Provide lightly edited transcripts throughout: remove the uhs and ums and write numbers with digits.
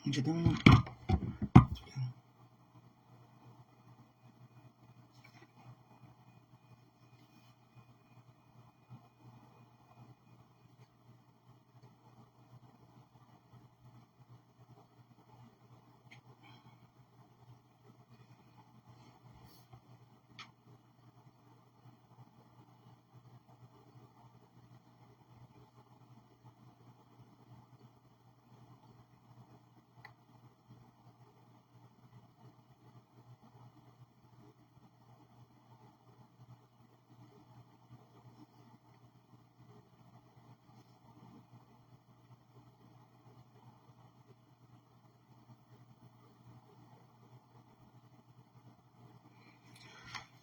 Je donne...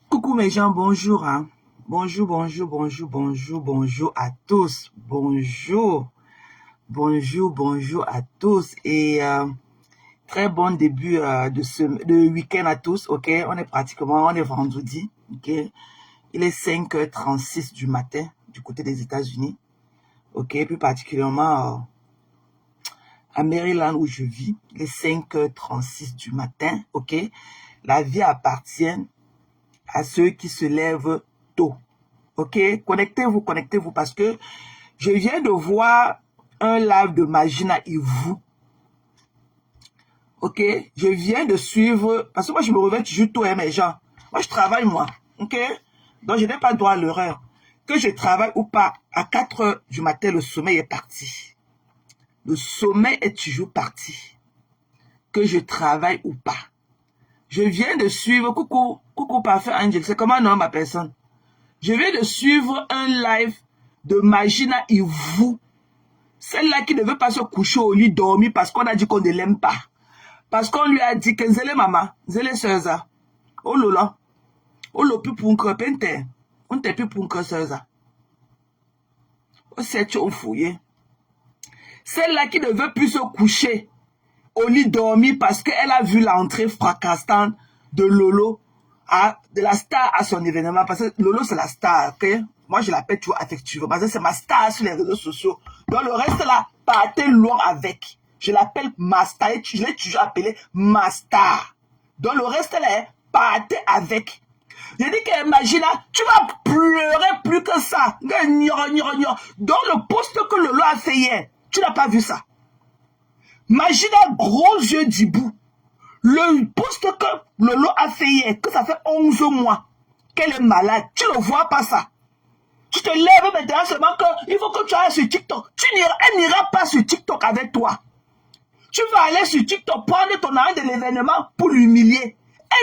Coucou mes gens, bonjour. Hein. Bonjour à tous. Bonjour à tous. Et très bon début de week-end à tous. Ok, on est vendredi. Ok, il est 5h36 du matin du côté des États-Unis. Ok, plus particulièrement à Maryland où je vis. Il est 5h36 du matin. Ok, la vie appartient à ceux qui se lèvent tôt. Ok, connectez-vous parce que je viens de voir un live de Magina Ivou. Ok, je viens de suivre, parce que moi je me réveille toujours tôt, hein, mes gens. Moi je travaille, moi. Ok, donc je n'ai pas droit à l'heure. Que je travaille ou pas, à 4h du matin, le sommeil est parti. Le sommeil est toujours parti. Que je travaille ou pas. Je viens de suivre, coucou Parfait Angel, c'est comment non ma personne? Je viens de suivre un live de Magina Ivou. Celle-là qui ne veut pas se coucher au lit dormir parce qu'on a dit qu'on ne l'aime pas. Parce qu'on lui a dit que Zélé maman, Zélé sœurza. Oh lola. Oh lo plus pour un crepente. On t'est plus pour un sœurza. Oh c'est on fouillé. Celle-là qui ne veut plus se coucher au lit dormir parce qu'elle a vu l'entrée fracassante de Lolo, de la star à son événement. Parce que Lolo, c'est la star, ok? Moi, je l'appelle toujours affectueusement parce que c'est ma star sur les réseaux sociaux. Donc, le reste là, partez loin avec. Je l'appelle ma star. Je l'ai toujours appelé ma star. Donc, le reste là, partez avec. Je dis qu'imagine, tu vas pleurer plus que ça. Dans le poste que Lolo a fait hier, tu n'as pas vu ça. Magina, gros yeux d'hibou. Le poste que Lolo a fait hier, que ça fait 11 mois qu'elle est malade, tu ne vois pas ça. Tu te lèves maintenant seulement qu'il faut que tu ailles sur TikTok. Elle n'ira pas sur TikTok avec toi. Tu vas aller sur TikTok, prendre ton argent de l'événement pour l'humilier.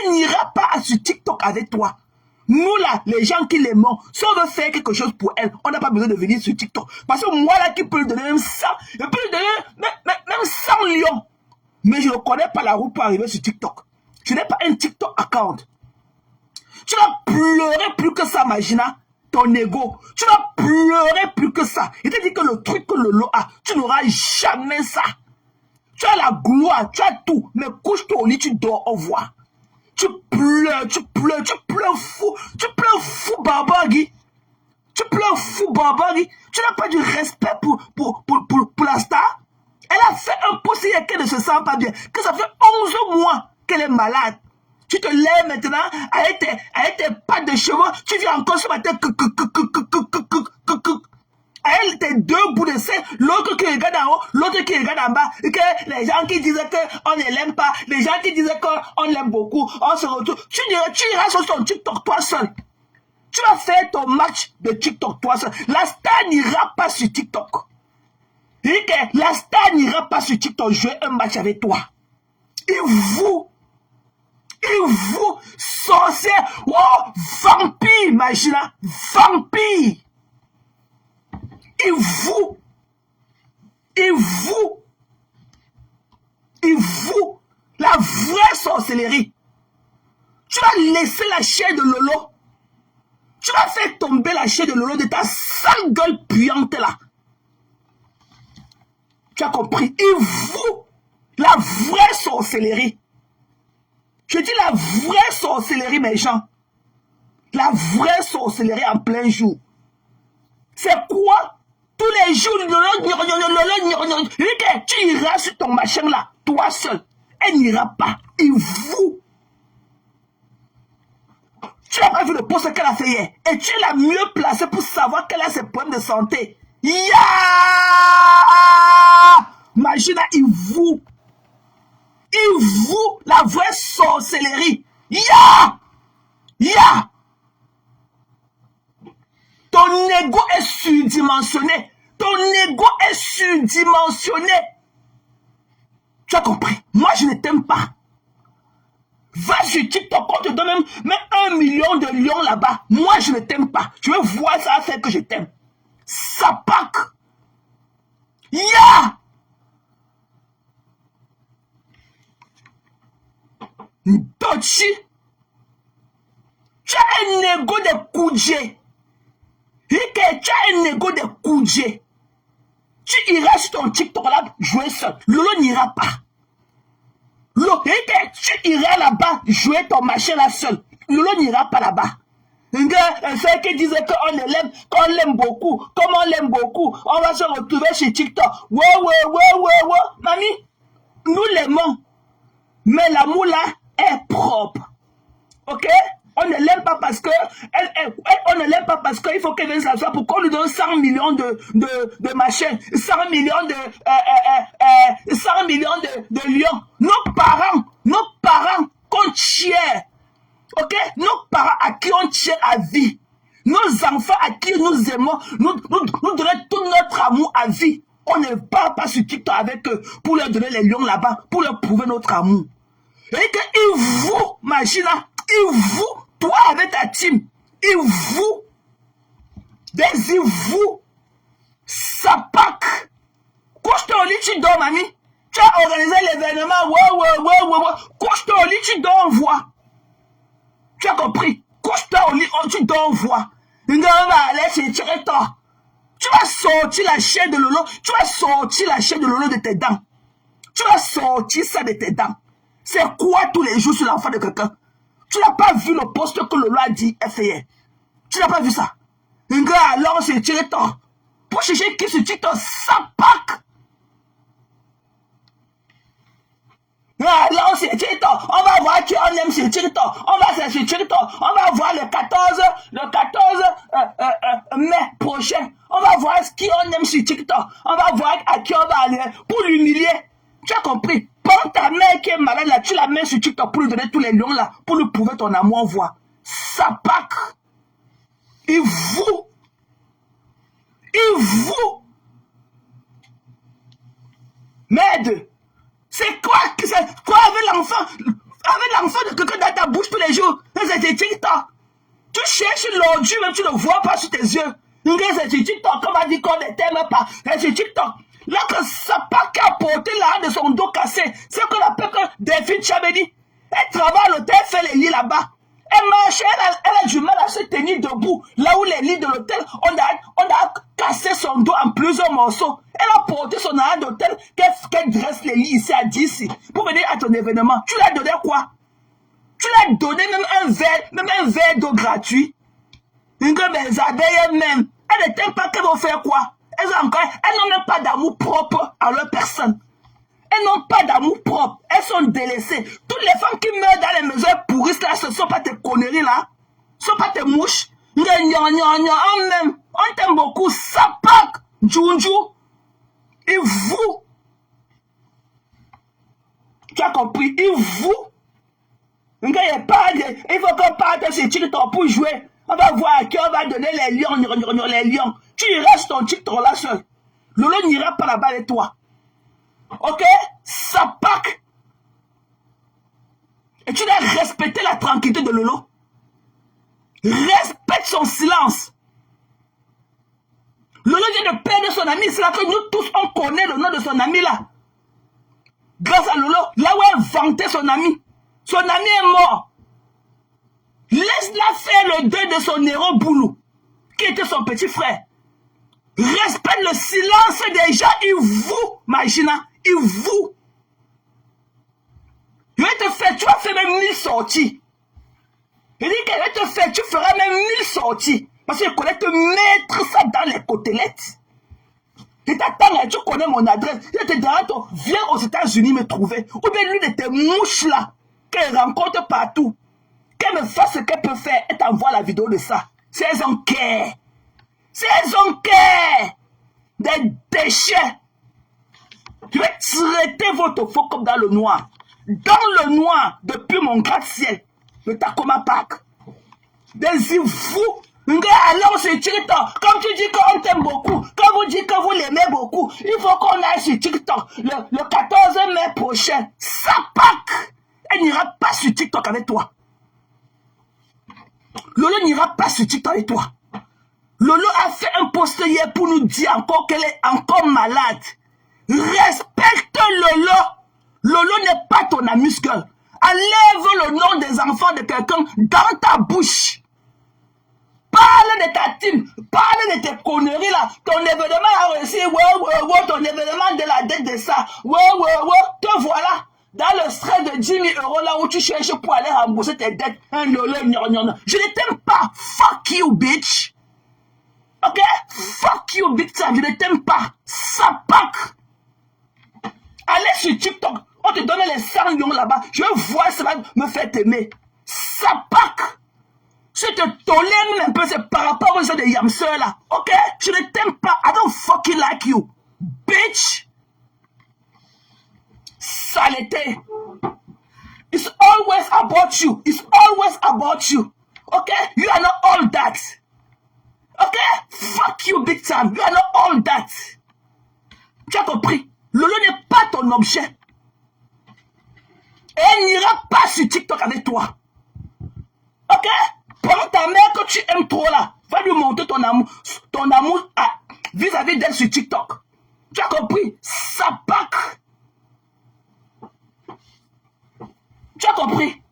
Elle n'ira pas sur TikTok avec toi. Nous là, les gens qui l'aiment, si on veut faire quelque chose pour elle, on n'a pas besoin de venir sur TikTok. Parce que moi là qui peux lui donner même 100, je peux lui donner même 100 lions. Mais je ne connais pas la route pour arriver sur TikTok. Je n'ai pas un TikTok account. Tu vas pleurer plus que ça, Magina, ton ego. Tu vas pleurer plus que ça. Il te dit que le truc que Lolo a, tu n'auras jamais ça. Tu as la gloire, tu as tout. Mais couche-toi au lit, tu dors, au revoir. Tu pleures fou, Barbagui. Tu pleures fou, Barbagui. Tu n'as pas du respect pour la star. Elle a fait un post hier qu'elle ne se sent pas bien. Que ça fait 11 mois qu'elle est malade. Tu te lèves maintenant avec tes pattes de chevaux. Tu viens encore ce matin. Elle, tes deux bouts de sein. L'autre qui regarde en haut, l'autre qui regarde en bas. Que les gens qui disaient qu'on ne l'aime pas. Les gens qui disaient qu'on l'aime beaucoup. On se retrouve. Tu iras sur ton TikTok toi seul. Tu vas faire ton match de TikTok toi seul. La star n'ira pas sur TikTok. Et que la star n'ira pas sur TikTok jouer un match avec toi. Et vous, sorcière, oh, vampire, Magina, vampire. Et vous, la vraie sorcellerie. Tu vas laisser la chair de Lolo. Tu vas faire tomber la chair de Lolo de ta sale gueule puante là. Tu as compris? Et vous, la vraie sorcellerie. Je dis la vraie sorcellerie, mes gens. La vraie sorcellerie en plein jour. C'est quoi? Tous les jours, tu iras sur ton machin là. toi seul. Elle n'ira pas. Il vous. Tu n'as pas vu le poste qu'elle a fait hier. Et tu es la mieux placée pour savoir qu'elle a ses problèmes de santé. Ya! Magina, il vous la vraie sorcellerie. Ya! Ya! Ton ego est surdimensionné. Ton ego est surdimensionné. Tu as compris? Moi, je ne t'aime pas. Va sur TikTok, on te donne même 1 million de lions là-bas. Moi, je ne t'aime pas. Tu veux voir ça à faire que je t'aime. Sapak. Ya! Dochi. Tu as un ego de Koudje. Tu as un ego de Koudje. Tu iras sur ton TikTok là jouer seul. Lolo n'ira pas. Tu iras là-bas jouer ton machin là seul. Lolo n'ira pas là-bas. Ceux qui disaient qu'on l'aime beaucoup, comme on l'aime beaucoup, on va se retrouver chez TikTok. Ouais. Mamie, nous l'aimons. Mais l'amour là est propre. Ok? On ne l'aime pas parce que on ne l'aime pas parce qu'il faut qu'elle vienne s'asseoir pour qu'on lui donne 100 millions de machins, 100 millions de lions. Nos parents qu'on tient. Ok? Nos parents à qui on tient à vie. Nos enfants à qui nous aimons, nous donnons tout notre amour à vie. On ne parle pas sur TikTok avec eux pour leur donner les lions là-bas, pour leur prouver notre amour. Et qu'ils vous, Magina, ils vous, toi avec ta team, ils vous, des vous, Sapak. Couche ton lit, tu dors, mamie. Tu as organisé l'événement, ouais. Couche ton lit, tu dors, on voit. Tu as compris? Couche-toi au lit, tu dors, on voit. Tu vas sortir la chair de Lolo, de tes dents. Tu vas sortir ça de tes dents. C'est quoi tous les jours sur l'enfant de quelqu'un? Tu n'as pas vu le poste que Lolo a dit FAI. Tu n'as pas vu ça? Alors c'est TikTok. Pour chercher qui sur TikTok, ça pack. Alors c'est TikTok. On va voir qui on aime sur TikTok. On va sur TikTok. On va voir le 14 mai prochain. On va voir qui on aime sur TikTok. On va voir à qui on va aller pour l'humilier. Tu as compris? Prends ta mère qui est malade là, tu la mets sur TikTok pour lui donner tous les lions là, pour lui prouver ton amour, on voit. Ça pack. Il vous. Merde. C'est quoi avec l'enfant? Avec l'enfant de quelqu'un dans ta bouche tous les jours. C'est TikTok. Tu cherches l'ordu, même tu ne vois pas sur tes yeux. C'est TikTok, on va dire qu'on ne t'aime pas. C'est TikTok. Là que Sapak a porté l'arrêt de son dos cassé, c'est ce qu'on appelle Delphine Chabedi. Elle travaille à l'hôtel, fait les lits là-bas. Elle marche, elle a du mal à se tenir debout. Là où les lits de l'hôtel, on a cassé son dos en plusieurs morceaux. Elle a porté son arrêt d'hôtel, qu'elle dresse les lits ici à 10 pour venir à ton événement. Tu l'as donné quoi? Tu l'as donné même un verre d'eau gratuit. Une mes abeilles même. Elles ne t'aiment pas, qu'elles vont faire quoi? Elles n'ont même pas d'amour propre à leur personne. Elles n'ont pas d'amour propre. Elles sont délaissées. Toutes les femmes qui meurent dans les maisons pourrissent là, ce ne sont pas tes conneries là. Ce ne sont pas tes mouches. On t'aime beaucoup. Sapak, Junju. Et vous. Tu as compris? Et vous. Il faut qu'on parte sur TikTok pour jouer. On va voir à qui on va donner les lions. Tu iras sur ton TikTok là seul. Lolo n'ira pas là-bas avec toi. Ok? Sapak. Et tu dois respecter la tranquillité de Lolo. Respecte son silence. Lolo vient de perdre son ami. C'est là que nous tous on connaît le nom de son ami là. Grâce à Lolo, là où elle vantait son ami. Son ami est mort. Laisse-la faire le deuil de son héros Boulou, qui était son petit frère. Respecte le silence des gens. Il vous, Magina, il vous. Je vais te faire, tu vas faire même 1000 sorties. Il dit qu'elle va te faire, tu feras même 1000 sorties. Parce que je connais te mettre ça dans les côtelettes. Je t'attends là, tu connais mon adresse. Je te dirai, viens aux États-Unis me trouver. Ou bien l'une de tes mouches là, qu'elle rencontre partout. Qu'elle me fasse ce qu'elle peut faire et t'envoie la vidéo de ça. C'est un cœur. C'est un cœur. Des déchets. Je vais traiter votre faux comme dans le noir. Dans le noir, depuis mon gratte-ciel, le Tacoma Park. Des vous. Alors sur TikTok, comme tu dis qu'on t'aime beaucoup, comme vous dites que vous l'aimez beaucoup, il faut qu'on aille sur TikTok le 14 mai prochain. Ça Pâques, elle n'ira pas sur TikTok avec toi. Lolo n'ira pas sur TikTok avec toi. Lolo a fait un post hier pour nous dire encore qu'elle est encore malade. Respecte Lolo. Lolo n'est pas ton amuse-gueule. Enlève le nom des enfants de quelqu'un dans ta bouche. Parle de ta team, parle de tes conneries là. Ton événement a réussi, ton événement de la dette de ça. Te voilà dans le stress de 10 000 € là où tu cherches pour aller rembourser tes dettes. Un lolo, je ne t'aime pas. Fuck you, bitch. Ok? Fuck you, big time. Je ne t'aime pas. Ça Pâques. Allez sur TikTok. On te donne les 100 millions là-bas. Je vois ça va me faire t'aimer. Ça Pâques. Je te tolère un peu, c'est par rapport aux gens de Yamseur là. Ok? Je ne t'aime pas. I don't fucking like you. Bitch. Saleté. It's always about you. It's always about you. Ok? You are not all that. Ok? Fuck you big time. You are not all that. Tu as compris? Lolo n'est pas ton objet. Et elle n'ira pas sur TikTok avec toi. Ok? Prends ta mère que tu aimes trop là. Va lui montrer ton amour vis-à-vis d'elle sur TikTok. Tu as compris? Ça Pâques. Tu as compris?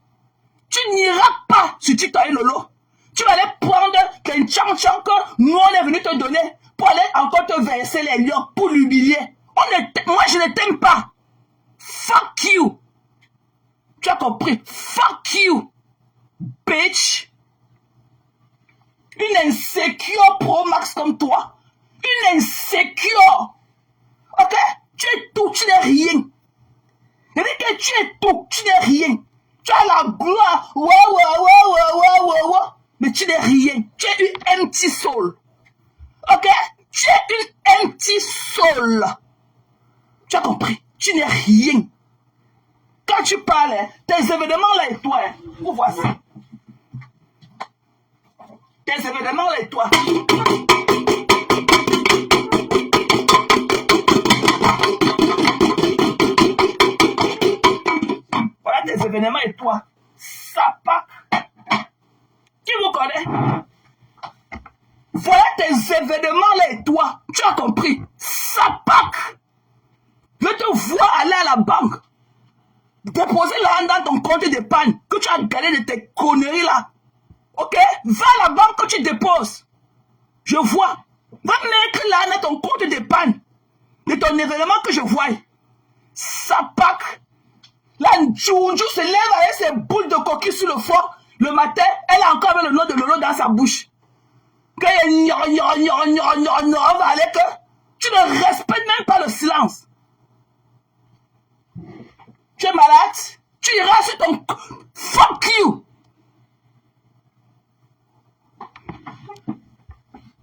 Tu n'iras pas sur TikTok et Lolo. Tu vas aller prendre qu'un tchan-tchan que nous on est venu te donner pour aller encore te verser les lions, pour l'humilier. Moi je ne t'aime pas. Fuck you. Tu as compris? Fuck you. Bitch. Une insécure pro max comme toi. Une insécure. Ok? Tu es tout, tu n'es rien. Je dis que tu es tout, tu n'es rien. Tu as la gloire. Mais tu n'es rien. Tu es une empty soul. Ok? Tu es une empty soul. Tu as compris? Tu n'es rien. Quand tu parles, tes événements là et toi, vous voici. Tes événements là et toi. Voilà tes événements et toi. Ça part. Qui vous connaît? Voilà tes événements là et toi. Tu as compris? Ça part. Je te vois aller à la banque. Déposer l'argent dans ton compte d'épargne que tu as gagné de tes conneries là. Ok? Va à la banque que tu déposes. Je vois. Va mettre là dans ton compte d'épargne de ton événement que je vois. Ça Pâques. La Djoudjou se lève avec ses boules de coquille sur le foie. Le matin, elle a encore le nom de Lolo dans sa bouche. Quand elle va aller que tu ne respectes même pas le silence. Tu es malade? Tu iras sur ton... Fuck you!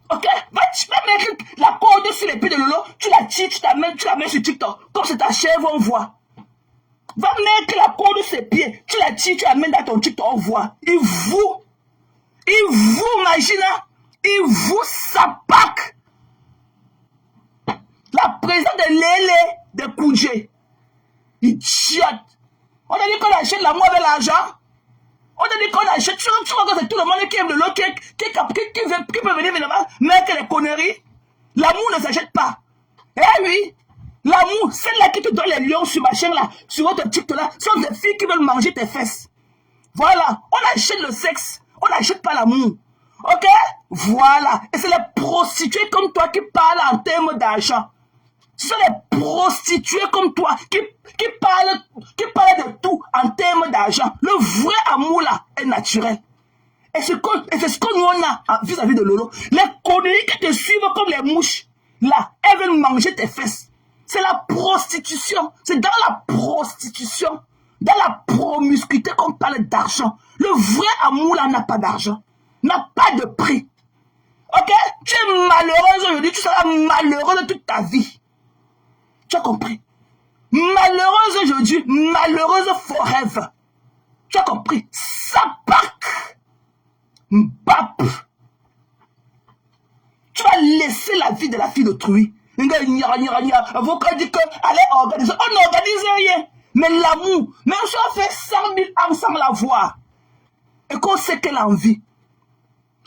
Ok? Va mettre la corde sur les pieds de Lolo, tu la tires, tu la mets sur TikTok. Comme c'est ta chèvre, on voit. Va mettre la corde sur ses pieds, tu la tires, tu la mets dans ton TikTok, on voit. Il vous, Magina, il vous, ça Pâques. La présidente de Lélé de Koudjé. Idiote. On a dit qu'on achète l'amour avec l'argent. On a dit qu'on achète. Tu vois que c'est tout le monde qui aime le lot, qui peut venir évidemment mettre les conneries. L'amour ne s'achète pas. Eh oui. L'amour, celle-là qui te donne les lions sur ma chaîne là, sur votre TikTok là, sont des filles qui veulent manger tes fesses. Voilà. On achète le sexe. On n'achète pas l'amour. Ok? Voilà. Et c'est les prostituées comme toi qui parlent en termes d'argent. Ce sont les prostituées comme toi qui parlent de tout en termes d'argent. Le vrai amour là est naturel. Et c'est ce que nous on a vis-à-vis de Lolo. Les conneries qui te suivent comme les mouches. Là, elles veulent manger tes fesses. C'est la prostitution. C'est dans la prostitution, dans la promiscuité qu'on parle d'argent. Le vrai amour là n'a pas d'argent, n'a pas de prix. Ok? Tu es malheureuse aujourd'hui, tu seras malheureuse toute ta vie. Tu as compris? Malheureuse aujourd'hui, malheureuse forever. Tu as compris? Sapak. Mbap. Tu vas laisser la vie de la fille d'autrui. Vous dit que allez organiser. On n'organise rien. Mais l'amour, même si on fait 100 000 âmes sans la voir, et qu'on sait qu'elle a envie,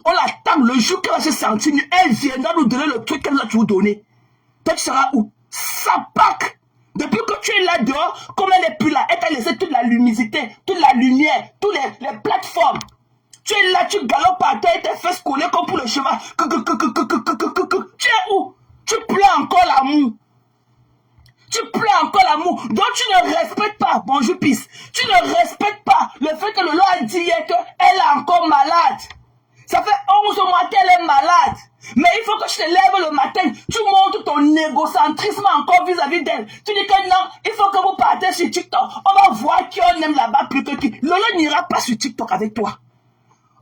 on l'attend le jour qu'elle va se sentir mieux. Elle viendra nous donner le truc qu'elle va nous donner. Toi, tu seras où? Sapak. Depuis que tu es là dehors, comme elle n'est plus là, elle t'a laissé toute la luminosité, toute la lumière, toutes les plateformes. Tu es là, tu galopes par terre et tes fesses collées comme pour le cheval. Tu es où? Tu pleures encore l'amour. Tu pleures encore l'amour. Donc tu ne respectes pas, bonjour Pisse, tu ne respectes pas le fait que le Lord a dit hier qu'elle est encore malade. Ça fait 11 mois qu'elle est malade. Mais il faut que je te lève le matin. Tu montres ton égocentrisme encore vis-à-vis d'elle. Tu dis que non, il faut que vous partez sur TikTok. On va voir qui on aime là-bas plus que qui. Lolo n'ira pas sur TikTok avec toi.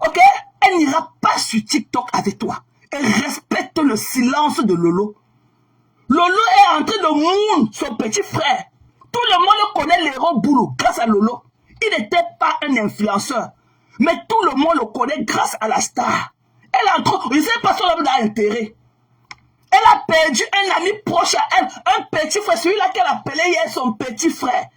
Ok? Elle n'ira pas sur TikTok avec toi. Elle respecte le silence de Lolo. Lolo est en train de mourre son petit frère. Tout le monde connaît l'héros Boulou grâce à Lolo. Il n'était pas un influenceur. Mais tout le monde le connaît grâce à la star. Elle a trop, je ne sais pas si on a intérêt. Elle a perdu un ami proche à elle, un petit frère, celui-là qu'elle appelait hier son petit frère.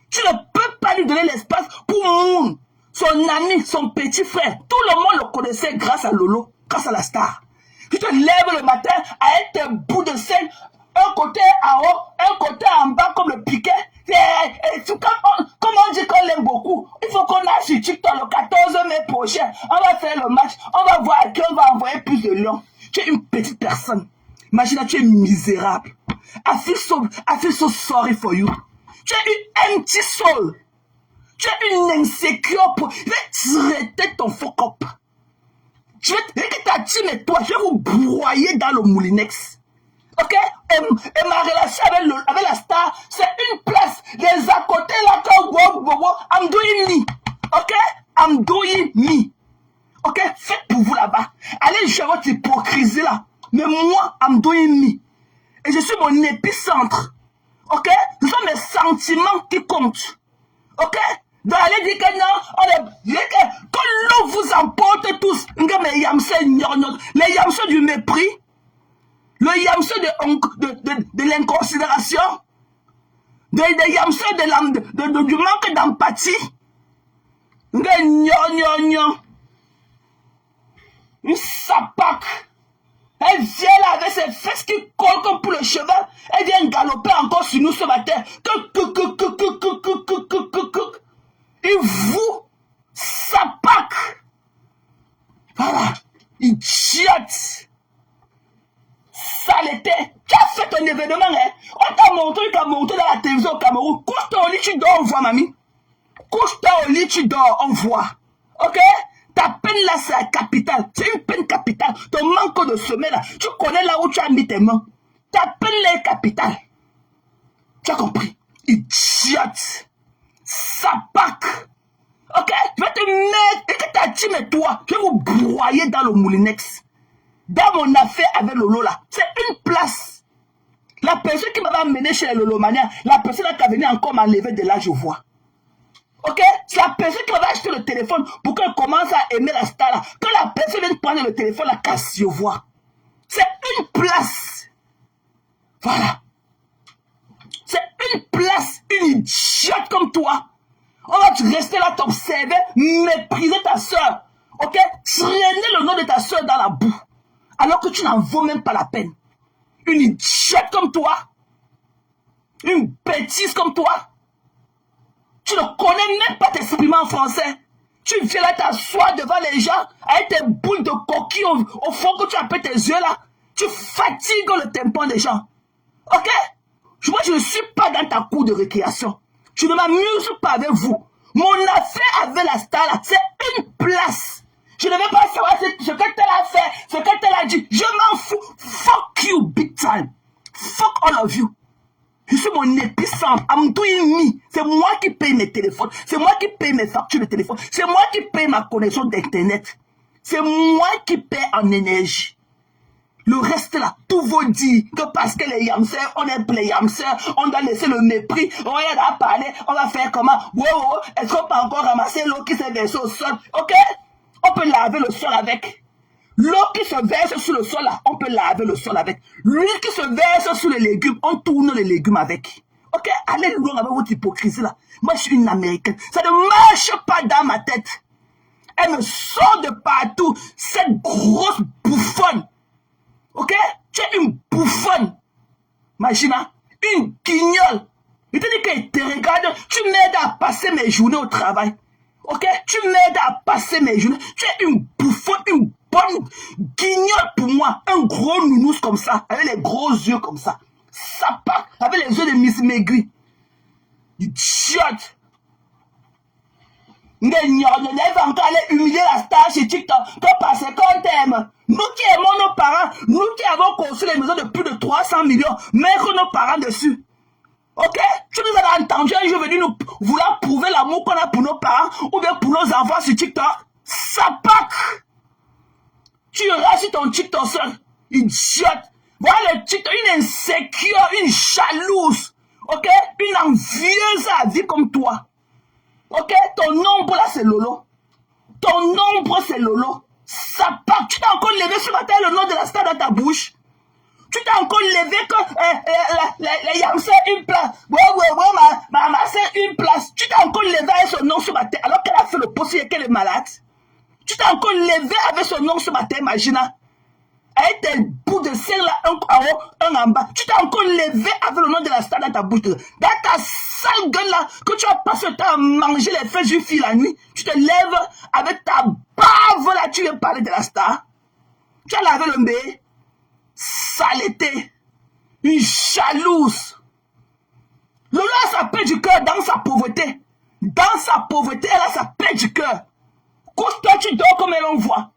Tu ne peux pas lui donner l'espace pour mourre. Son ami, son petit frère. Tout le monde le connaissait grâce à Lolo, grâce à la star. Tu te lèves le matin avec tes bouts de scène, un côté en haut, un côté en bas comme le piquet. Comme on dit qu'on l'aime beaucoup, il faut qu'on aille sur TikTok le 14 mai prochain. On va faire le match, on va voir à qui on va envoyer plus de lions. Tu es une petite personne. Imagine, tu es misérable. I feel so sorry for you. Tu es une empty soul. Tu es une insécure. Je vais traiter ton fuck up. Je vais t'attirer toi. Je vais vous broyer dans le moulinex. Ok? Et ma relation avec la star, c'est une place. Les à côté là, I'm doing me. Ok? I'm doing me. Ok? Faites pour vous là-bas. Allez jouer votre hypocrisie là. Mais moi, I'm doing me. Et je suis mon épicentre. Ok? Ce sont mes sentiments qui comptent. Ok? Donc allez dire que non, que l'eau vous emporte tous. Les yamsés du mépris. Le yamsé de l'inconsidération, de yamsé du manque d'empathie, une sapac. Elle vient là avec ses fesses qui collent comme pour le cheval. Elle vient galoper encore sur nous ce matin. Et vous, sapac. Voilà, idiote. Saleté, tu as fait un événement, hein? On t'a montré, tu as montré dans la télévision au Cameroun. Couche-toi au lit, tu dors, on voit, mamie. Couche-toi au lit, tu dors, on voit. Ok? Ta peine là, c'est la capitale. C'est une peine capitale. Ton manque de sommeil là, tu connais là où tu as mis tes mains. Ta peine là est capitale. Tu as compris? Idiote. Sapac. Ok? Je vais te mettre, et que t'as dit, mais toi, je vais vous broyer dans le moulinex. Dans mon affaire avec Lolo là, c'est une place. La personne qui m'avait amené chez les Lolomaniens, la personne qui a venu encore m'enlever de là, je vois. Ok? C'est la personne qui m'avait acheté le téléphone pour qu'elle commence à aimer la star là. Que la personne vienne prendre le téléphone, la casse, je vois. C'est une place. Voilà. C'est une place, une idiote comme toi. On va rester là, t'observer, mépriser ta soeur. Ok? Traîner le nom de ta soeur dans la boue. Alors que tu n'en vaux même pas la peine. Une idiote comme toi. Une bêtise comme toi. Tu ne connais même pas t'exprimer en français. Tu viens là t'asseoir devant les gens avec tes boules de coquille au fond que tu appelles tes yeux là. Tu fatigues le tympan des gens. Ok? Moi, je ne suis pas dans ta cour de récréation. Je ne m'amuse pas avec vous. Mon affaire avec la star là, c'est une place. Je Je ne veux pas savoir ce que tel a fait, ce que tel a dit. Je m'en fous. Fuck you, big time. Fuck all of you. Je suis mon épicentre. I'm doing me. C'est moi qui paye mes téléphones. C'est moi qui paye mes factures de téléphone. C'est moi qui paye ma connexion d'internet. C'est moi qui paye en énergie. Le reste là, tout vous dit que parce que les yamsers, on est les yamsers, on doit laisser le mépris, on va parler, on va faire comment? Wow, est-ce qu'on peut encore ramasser l'eau qui s'est versée au sol? Ok? On peut laver le sol avec. L'eau qui se verse sur le sol là, on peut laver le sol avec. L'huile qui se verse sur les légumes, on tourne les légumes avec. Ok? Allez loin avec votre hypocrisie là. Moi je suis une américaine. Ça ne marche pas dans ma tête. Elle me sort de partout. Cette grosse bouffonne. Ok? Tu es une bouffonne. Imagine, une guignole. Je te dis qu'elle te regarde. Tu m'aides à passer mes journées au travail. Ok? Tu m'aides à passer mes journées. Tu es une bouffonne, une bonne guignole pour moi. Un gros nounours comme ça, avec les gros yeux comme ça. Sapa, avec les yeux de Miss Maigri. Idiote. Elle va encore aller humilier la star chez TikTok parce qu'on t'aime. Nous qui aimons nos parents, nous qui avons construit les maisons de plus de 300 millions, mettre nos parents dessus. Ok? Tu nous as entendu un jour venir nous vouloir prouver l'amour qu'on a pour nos parents ou bien pour nos enfants sur TikTok. Ça pack! Tu iras sur ton TikTok seul. Idiote! Voilà le TikTok, une insécure, une jalouse. Ok? Une envieuse à vie comme toi. Ok? Ton nombre là c'est Lolo. Ton nombre c'est Lolo. Ça part. Tu t'es encore levé ce matin le nom de la star dans ta bouche. Tu t'es encore levé que les Yamsers une place. Ouais, ma soeur une place. Tu t'es encore levé avec son nom ce matin alors qu'elle a fait le poste et qu'elle est malade. Tu t'es encore levé avec son nom ce matin, imagine. Avec tes bouts de sel là, un en haut, un en bas. Tu t'es encore levé avec le nom de la star dans ta bouche. Dans ta sale gueule là, que tu as passé le temps à manger les fesses du fil la nuit. Tu te lèves avec ta bave là, tu viens parler de la star. Tu as lavé le mbé. Saleté. Une jalouse. Lolo a sa paix du cœur dans sa pauvreté. Dans sa pauvreté, elle a sa paix du cœur. Couche-toi, tu dors comme elle en voit.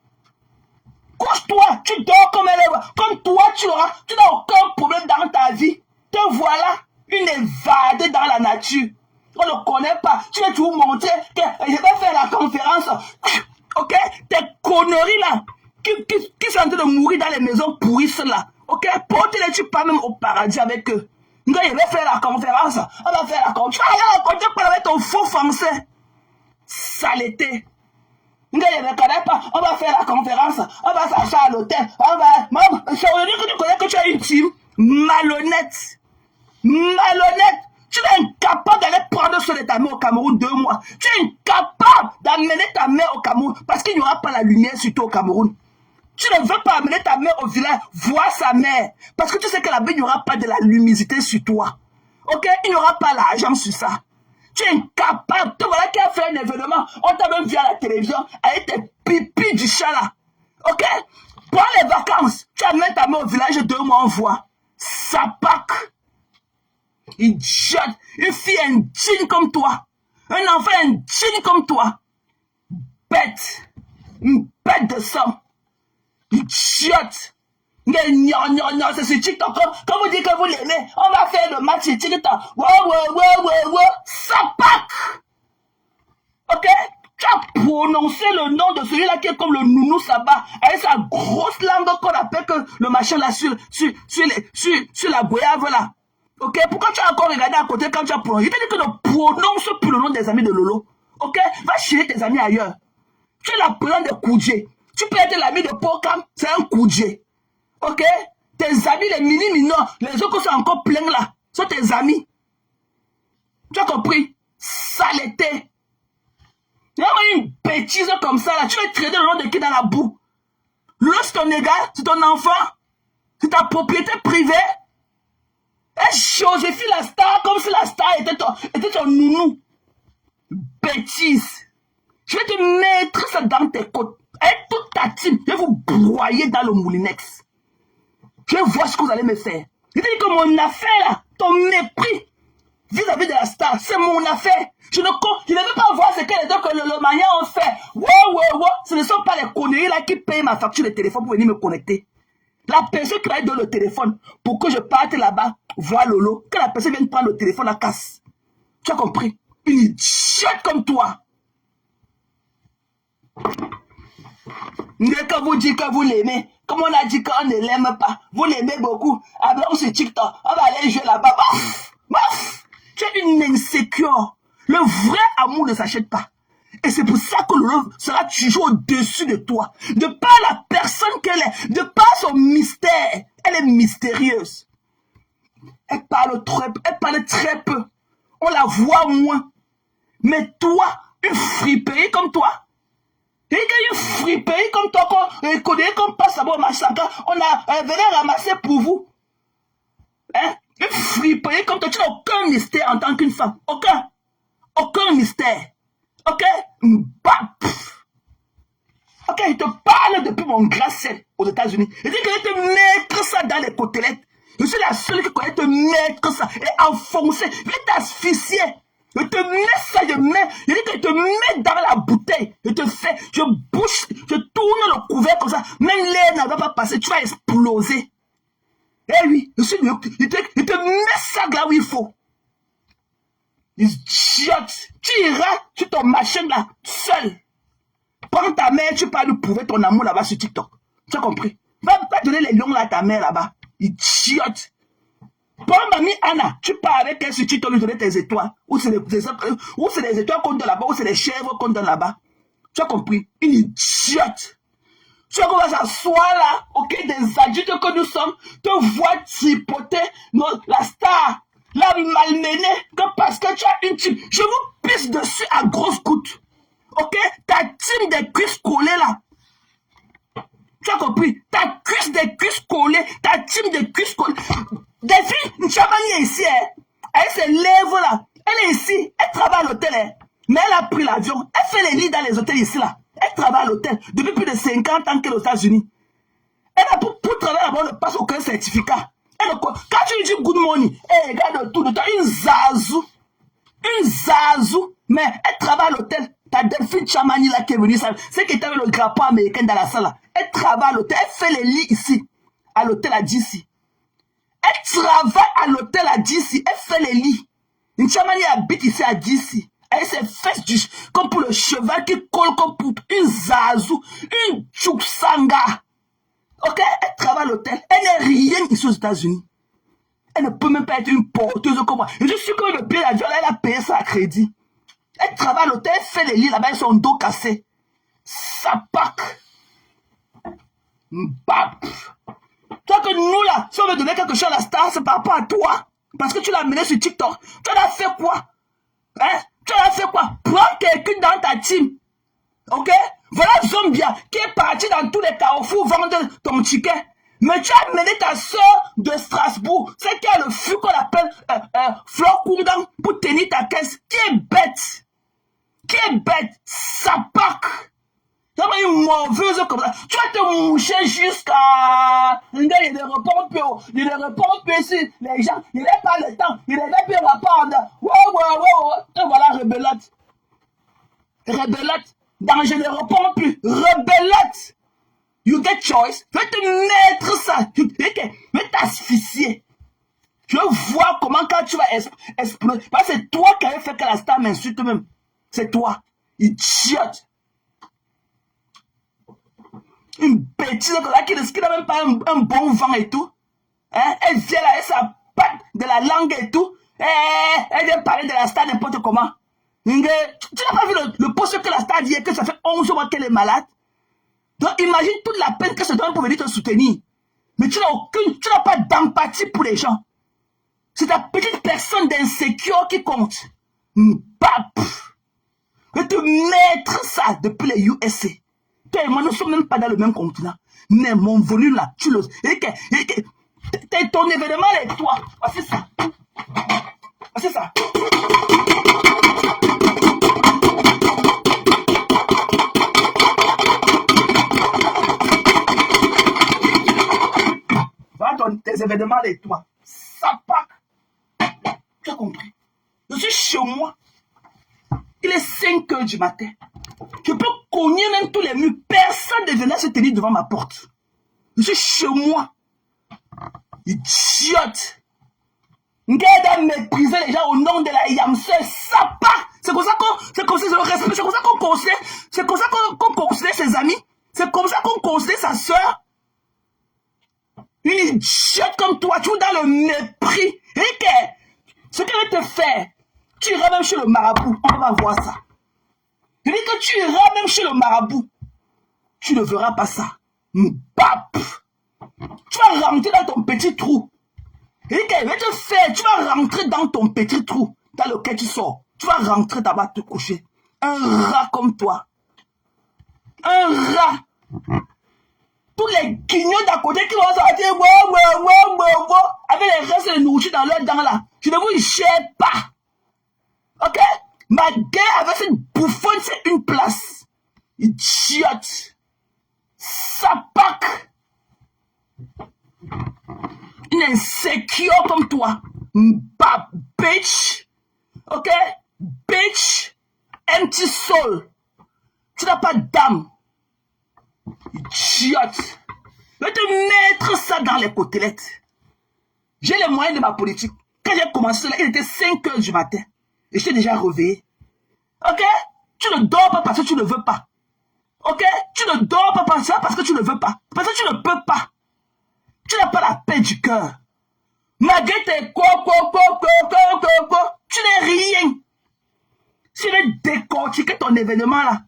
Couche-toi, tu dors comme elle voit. Comme toi, tu n'as aucun problème dans ta vie. Te voilà, une évadée dans la nature. On ne connaît pas. Tu vas toujours montrer que je vais faire la conférence. Ok? Tes conneries là, qui sont en train de mourir dans les maisons pourries là. Ok? Porte-les, tu pars même au paradis avec eux. Je vais faire la conférence. On va faire la conférence. Tu vas aller raconter quoi avec ton faux français? Saleté. Je ne connais pas. On va faire la conférence. On va s'acheter à l'hôtel. On va. Maman, ça veut dire que tu connais que tu as une team. Malhonnête. Malhonnête. Tu es incapable d'aller prendre soin de ta mère au Cameroun 2 mois. Tu es incapable d'amener ta mère au Cameroun parce qu'il n'y aura pas la lumière surtout au Cameroun. Tu ne veux pas amener ta mère au village voir sa mère parce que tu sais que là-bas, il n'y aura pas de la luminosité sur toi. Ok? Il n'y aura pas l'argent sur ça. Tu es incapable. Te voilà qui a fait un événement. On t'a même vu à la télévision avec tes pipis du chat là. Ok? Prends les vacances. Tu amènes ta mère au village 2 mois en voix. Ça pack. Idiote. Une fille indigne comme toi. Un enfant indigne comme toi. Bête. Une bête de sang. Idiote. C'est sur TikTok. Quand vous dites que vous l'aimez, on va faire le match sur TikTok. Ouais. Ça pack. Ok? Tu as prononcé le nom de celui-là qui est comme le nounou Saba, avec sa grosse langue qu'on appelle que le machin là sur la goyave là. Ok? Pourquoi tu as encore regardé à côté quand tu as prononcé? Je t'ai dit que ne prononce plus le nom des amis de Lolo. Ok? Va chercher tes amis ailleurs. Tu es la présence de Koudjé. Tu peux être l'ami de Pokam, c'est un Koudjé. Ok? Tes amis, les mini-minons, les autres qui sont encore pleins là, sont tes amis. Tu as compris? Saleté. Il y a une bêtise comme ça là. Tu vas traiter le nom de qui dans la boue? L'autre c'est ton égal, c'est ton enfant, c'est ta propriété privée. Et Joséphine la star comme si la star était ton nounou. Bêtise. Je vais te mettre ça dans tes côtes. Et toute ta team, je vais vous broyer dans le moulinex. Je vais voir ce que vous allez me faire. Je te dis que mon affaire là, ton mépris vis-à-vis de la star, c'est mon affaire. Je ne veux pas voir ce que les autres, le manière ont fait. Ouais. Ce ne sont pas les conneries là qui payent ma facture de téléphone pour venir me connecter. La personne qui m'a donné le téléphone pour que je parte là-bas, voir Lolo, que la personne vienne prendre le téléphone, la casse. Tu as compris? Une idiote comme toi. Dès que vous dites que vous l'aimez, comme on a dit qu'on ne l'aime pas, vous l'aimez beaucoup. Alors sur TikTok, on va aller jouer là-bas. Tu es une insécure. Le vrai amour ne s'achète pas. Et c'est pour ça que Lolo sera toujours au-dessus de toi. De par la personne qu'elle est, de par son mystère, elle est mystérieuse. Elle parle très peu. On la voit moins. Mais toi, une friperie comme toi, et une friperie comme toi, qu'on passe à bon massacre, on a venu ramasser pour vous. Hein? Une friperie comme toi, tu n'as aucun mystère en tant qu'une femme. Aucun mystère. Ok? Ok, je te parle depuis mon gratte-ciel aux États-Unis. Je dis que je vais te mettre ça dans les côtelettes. Je suis la seule qui connaît te mettre ça et enfoncer. Je vais t'asphyxier. Je te mets ça, je dis que je te mets dans la bouteille. Je bouche, je tourne le couvert comme ça. Même l'air ne va pas passer, tu vas exploser. Eh oui, je te mets ça là où il faut. Idiote, tu iras sur ton machin là, seul. Prends ta mère, tu vas lui prouver ton amour là-bas sur TikTok. Tu as compris? Va donner les lions là à ta mère là-bas. Idiote. Prends mamie Anna, tu pars avec elle sur TikTok lui donner tes étoiles. Ou c'est les étoiles qu'on donne là-bas, ou c'est les chèvres qu'on donne là-bas. Tu as compris? Une idiote. Tu vas qu'on va s'asseoir là, ok, des adultes que nous sommes, te voir tripoter la star, la malmenée, que parce que tu as une team. Je vous pisse dessus à grosses gouttes. Ok? Ta team des cuisses collées là. Tu as compris? Ta cuisse collées, ta team des cuisses collées. Des filles, Nchamani est ici, hein. Elle se lève là. Elle est ici. Elle travaille à l'hôtel, hein. Mais elle a pris l'avion. Elle fait les lits dans les hôtels ici là. Elle travaille à l'hôtel depuis plus de 50 ans qu'elle est aux États-Unis. Elle a pour travailler là-bas, elle ne passe aucun certificat. Quand tu lui dis good morning, elle regarde tout de temps, une zazou. Mais elle travaille à l'hôtel. Ta Delphine Chamani là qui est venue, c'est qui était avec le grappin américain dans la salle là. Elle travaille à l'hôtel, elle fait les lits ici, à l'hôtel à DC. Elle travaille à l'hôtel à DC, elle fait les lits. Une Chamani habite ici à DC. Elle s'est fesses comme pour le cheval qui colle comme pour une zazou, une tchouksanga. Ok, elle travaille à l'hôtel. Elle n'est rien ici aux États-Unis. Elle ne peut même pas être une porteuse comme moi. Je suis comme le paye l'avion, elle a payé ça à crédit. Elle travaille à l'hôtel, elle fait les lits là-bas, son dos cassé. Ça pack. Toi que nous là, si on veut donner quelque chose à la star, c'est par rapport à toi. Parce que tu l'as mené sur TikTok. Tu en as fait quoi? Hein? Tu en as fait quoi? Prends quelqu'un dans ta team. Ok? Voilà Zombia qui est parti dans tous les carrefours vendre ton ticket. Mais tu as mené ta soeur de Strasbourg, c'est qui a le fût qu'on appelle Flore Koundan pour tenir ta caisse. Qui est bête? Ça pack. C'est une mauvaise comme ça. Tu vas te moucher jusqu'à... Il ne répond plus ici. Les gens, il n'a pas le temps. Il n'a plus répondre. Wow. Et voilà, rebellate. Donc je ne réponds plus. Rebellate. You get choice. Je vais te mettre ça. Je vais t'asphyxier. Je veux voir comment quand tu vas exploser. Parce que c'est toi qui avais fait que la star m'insulte même. C'est toi. Idiote. Une bêtise comme ça qui n'a même pas un bon vent et tout. Hein? Elle vient là avec sa patte de la langue et tout. Elle vient parler de la star n'importe comment. Tu n'as pas vu le poste que la star dit que ça fait 11 mois qu'elle est malade. Donc imagine toute la peine que ça donne pour venir te soutenir. Mais tu n'as pas d'empathie pour les gens. C'est ta petite personne d'insécure qui compte. Je vais te mettre ça depuis les USA. Toi et moi, nous ne sommes même pas dans le même continent. Mais mon volume là, tu le... Ton événement avec toi. Voici ça. Voilà tes événements avec toi. Ça part. Tu as compris? Je suis chez moi. Il est 5 heures du matin. Je peux cognais même tous les murs. Personne ne venait se tenir devant ma porte. Je suis chez moi. Idiote. N'gada mépriser les gens au nom de la Yamse. Ça part. C'est comme ça c'est le respect. C'est comme ça qu'on considère. C'est comme ça qu'on considère ses amis. C'est comme ça qu'on considère sa soeur. Une idiote comme toi, tu es dans le mépris. Et que ce qu'elle te fait, tu iras même chez le marabout. On va voir ça. Je dis que tu iras même chez le marabout. Tu ne verras pas ça. Mbap. Tu vas rentrer dans ton petit trou. Et qu'elle va te faire, tu vas rentrer dans ton petit trou dans lequel tu sors. Tu vas rentrer là-bas te coucher. Un rat comme toi. Un rat. Tous les guignols d'à côté qui vont sortir, avec les restes de nourriture dans leurs dents là. Je ne vous gère pas. Ok? Ma guerre avec cette bouffonne, c'est une place. Idiote. Sapac. Une insécure comme toi. Bah, bitch. Ok? Bitch. Empty soul. Tu n'as pas d'âme. Idiote. Je vais te mettre ça dans les côtelettes. J'ai les moyens de ma politique. Quand j'ai commencé là, il était 5 heures du matin. Et je t'ai déjà réveillé. Ok? Tu ne dors pas parce que tu ne veux pas. Ok? Tu ne dors pas parce que tu ne veux pas. Parce que tu ne peux pas. Tu n'as pas la paix du cœur. Malgré tes tu n'es rien. Si je vais décortiquer ton événement là,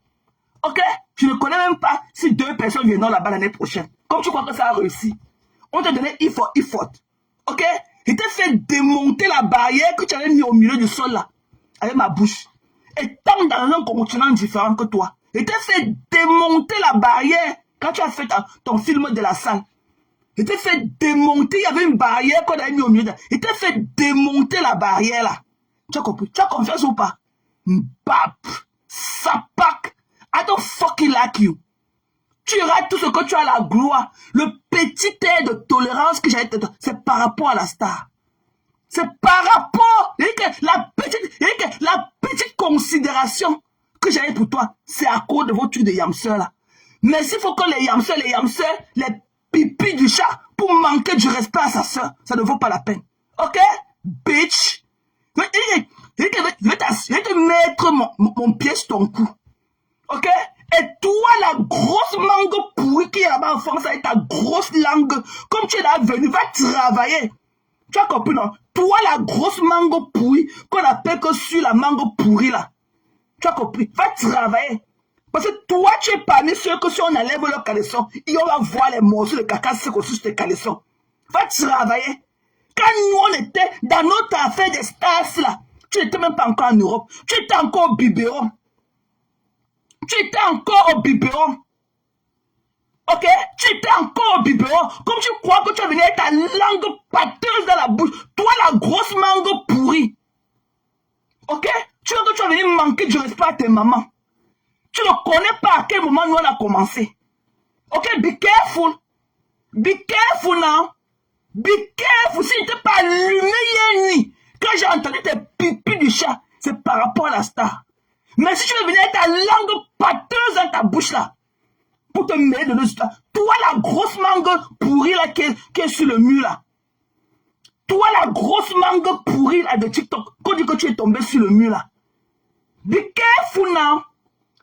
ok? Je ne connais même pas si 2 personnes viendront là-bas l'année prochaine. Comme tu crois que ça a réussi. On t'a donné effort. Ok? Je t'ai fait démonter la barrière que tu avais mis au milieu du sol là. Avec ma bouche. Étant dans un continent différent que toi. Je t'ai fait démonter la barrière quand tu as fait ton film de la salle. Je t'ai fait démonter, il y avait une barrière qu'on avait mis au milieu. Je t'ai fait démonter la barrière là. Tu as compris? Tu as confiance ou pas? Mbap, sapac, I don't fucking like you. Tu rates tout ce que tu as la gloire. Le petit air de tolérance que j'avais, c'est par rapport à la star. C'est par rapport, la petite considération que j'avais pour toi, c'est à cause de vos trucs de yamseurs là. Mais s'il faut que les yamseurs, les pipis du chat, pour manquer du respect à sa soeur, ça ne vaut pas la peine. Ok? Bitch. Je vais te mettre mon pied sur ton cou. Ok? Et toi, la grosse mangue pourrie qui est là-bas en France avec ta grosse langue, comme tu es là venu, va travailler. Tu as compris, non? Toi, la grosse mangue pourrie, qu'on appelle que sur la mangue pourrie là. Tu as compris? Va travailler. Parce que toi, tu es parmi ceux que si on enlève leur caleçon, et on va voir les morceaux de caca secs sur tes caleçons. Va travailler. Quand nous, on était dans notre affaire des stars là, tu n'étais même pas encore en Europe. Tu étais encore au biberon. Ok? Tu étais encore au biberon. Comme tu crois que tu as venu avec ta langue pâteuse dans la bouche. Toi, la grosse mangue pourrie. Ok? Tu vois que tu as venu manquer du respect à tes mamans. Tu ne connais pas à quel moment nous on a commencé. Ok? Be careful. Be careful now. Be careful. Si tu n'étais pas allumé hier nuit, quand j'ai entendu tes pipis du chat, c'est par rapport à la star. Mais si tu veux venir avec ta langue pâteuse dans ta bouche là, pour te mêler de nos histoires, toi la grosse mangue pourrie là qui est sur le mur là, toi la grosse mangue pourrie là de TikTok, qu'on dit que tu es tombé sur le mur là, be careful now,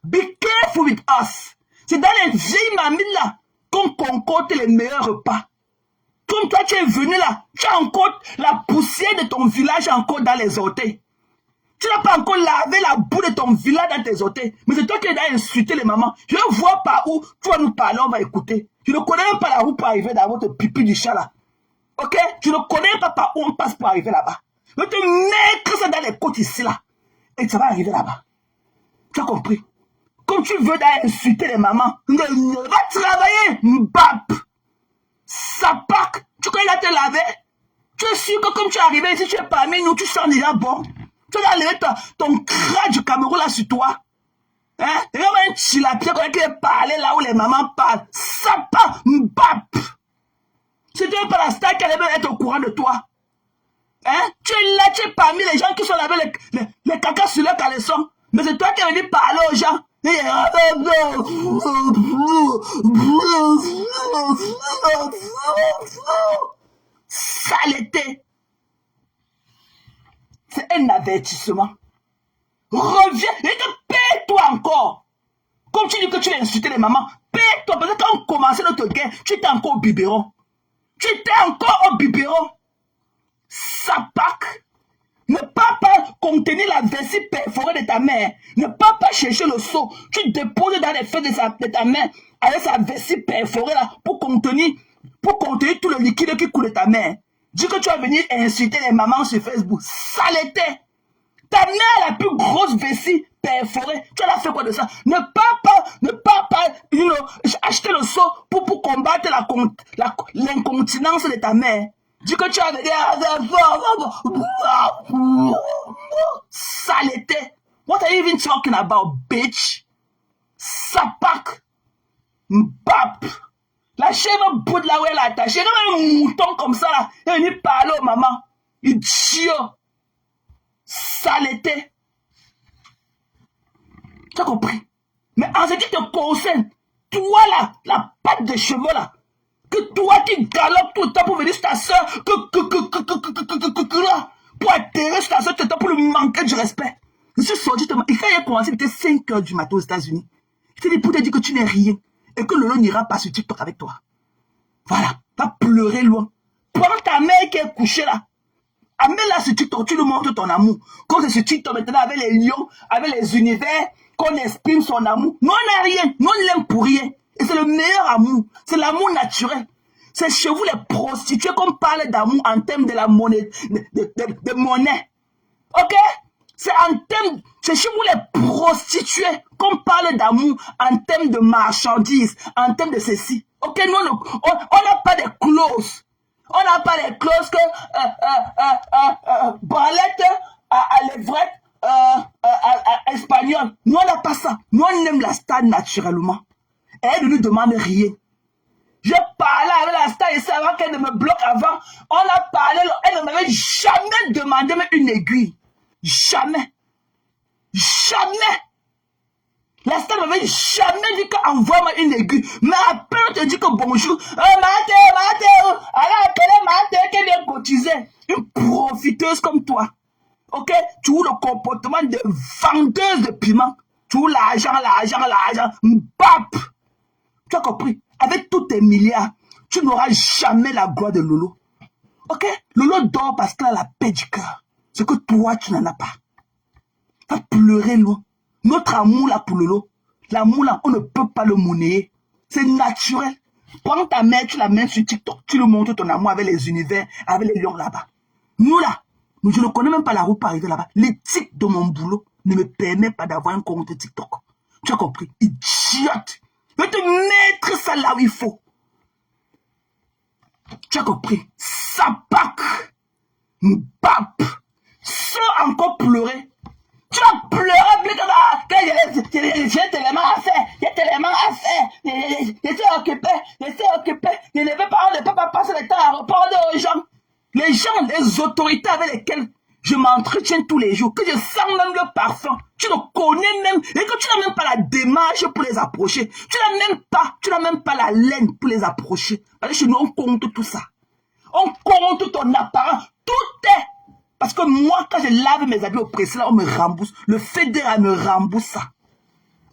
be careful with us. C'est dans les vieilles mamies là qu'on concocte les meilleurs repas. Comme toi tu es venu là, tu as encore la poussière de ton village encore dans les orteils. Tu n'as pas encore lavé la boue de ton village dans tes orteils. Mais c'est toi qui as insulté les mamans. Je vais voir par où tu vas nous parler, on va écouter. Je ne connais même pas la route pour arriver dans votre pipi du chat là. Ok? Je ne connais pas par où on passe pour arriver là-bas. Je vais te mettre ça dans les côtes ici là. Et ça va arriver là-bas. Tu as compris? Comme tu veux insulter les mamans, va travailler, mbap. Sapac. Tu connais là te laver? Tu es sûr que comme tu es arrivé ici, tu es parmi nous, tu sens déjà bon? Tu vas lever ton crâne du Cameroun là sur toi. Hein? Il y a un chilapia qui est parlé là où les mamans parlent. Sapa, mbap. Si tu n'es pas la star qui allait être au courant de toi. Hein? Tu es là, tu es parmi les gens qui sont là avec les cacas sur leur caleçon. Mais c'est toi qui es venu parler aux gens. Saleté. C'est un avertissement. Reviens et te paie-toi encore. Comme tu dis que tu as insulté les mamans, paie-toi. Parce que quand on commençait notre guerre, tu étais encore au biberon. Tu étais encore au biberon. Sapac. Ne pas contenir la vessie perforée de ta mère. Ne pas chercher le seau. Tu déposes dans les feuilles de ta main avec sa vessie perforée là pour contenir tout le liquide qui coule de ta mère. Dis que tu vas venir insulter les mamans sur Facebook. Saleté. Ta mère a la plus grosse vessie perforée. Tu as fait quoi de ça? Ne pas acheter le seau pour combattre l'incontinence de ta mère. Dis que tu as saleté. What are you even talking about, bitch? Sapac. Mbap. La chèvre bout de là où elle est attachée. Comme un mouton comme ça là. Elle vient parler aux mamans. Idiot. Saleté. Tu as compris? Mais en ce qui te concerne, toi là, la patte de cheveux là, que toi qui galopes tout le temps pour venir sur ta soeur, pour atterrir sur ta soeur tout le temps pour lui manquer du respect. Je suis sorti, et quand il a commencé, il était 5 h du matin aux États-Unis. Je t'ai dit pour te dire que tu n'es rien et que Lolo n'ira pas sur TikTok avec toi. Voilà, va pleurer loin. Prends ta mère qui est couchée là. Amène-la sur TikTok, tu lui montres ton amour. Quand c'est sur TikTok maintenant avec les lions, avec les univers, qu'on exprime son amour. Nous on n'a rien, nous on l'aime pour rien. Et c'est le meilleur amour, c'est l'amour naturel. C'est chez vous les prostituées qu'on parle d'amour en termes de la monnaie, de monnaie. Ok? C'est chez vous les prostituées qu'on parle d'amour en termes de marchandises, en termes de ceci. Ok? Nous, on n'a pas de clauses. On n'a pas les clauses que branlette à levrette espagnole. Nous, on n'a pas ça. Nous, on aime la star naturellement. Et elle ne nous demande rien. Je parlais avec la star ici avant qu'elle ne me bloque avant. On a parlé, elle ne m'avait jamais demandé même une aiguille. Jamais. Jamais. La star ne m'avait jamais dit qu'envoie-moi une aiguille. Mais après, on te dit que bonjour. Maté, elle a appelé Maté qui vient cotiser. Une profiteuse comme toi. Ok? Tu as le comportement de vendeuse de piment. Tu as l'argent. Mbap. Tu as compris? Avec tous tes milliards, tu n'auras jamais la gloire de Lolo. Ok? Lolo dort parce qu'elle a la paix du cœur. C'est que toi, tu n'en as pas. Va pleurer loin. Notre amour là pour Lolo, l'amour là, on ne peut pas le monnayer. C'est naturel. Prends ta mère, tu la mets sur TikTok, tu lui montres ton amour avec les univers, avec les lions là-bas. Nous là, je ne connais même pas la route pour arriver là-bas. L'éthique de mon boulot ne me permet pas d'avoir un compte TikTok. Tu as compris? Idiote. Je vais te mettre ça là où il faut. Tu as compris? Sapac. Mbap. Sans encore pleurer. Tu vas pleurer plus que j'ai tellement à faire. Je suis occupé. Je ne peux pas passer le temps à répondre aux gens. Les gens, les autorités avec lesquelles je m'entretiens tous les jours, que je sens même le parfum. Tu le connais même et que tu n'as même pas la démarche pour les approcher. Tu n'as même pas la laine pour les approcher. Parce que chez nous, on compte tout ça. On compte ton apparence. Tout est. Parce que moi, quand je lave mes habits au pressé, là, on me rembourse. Le fédéral me rembourse ça.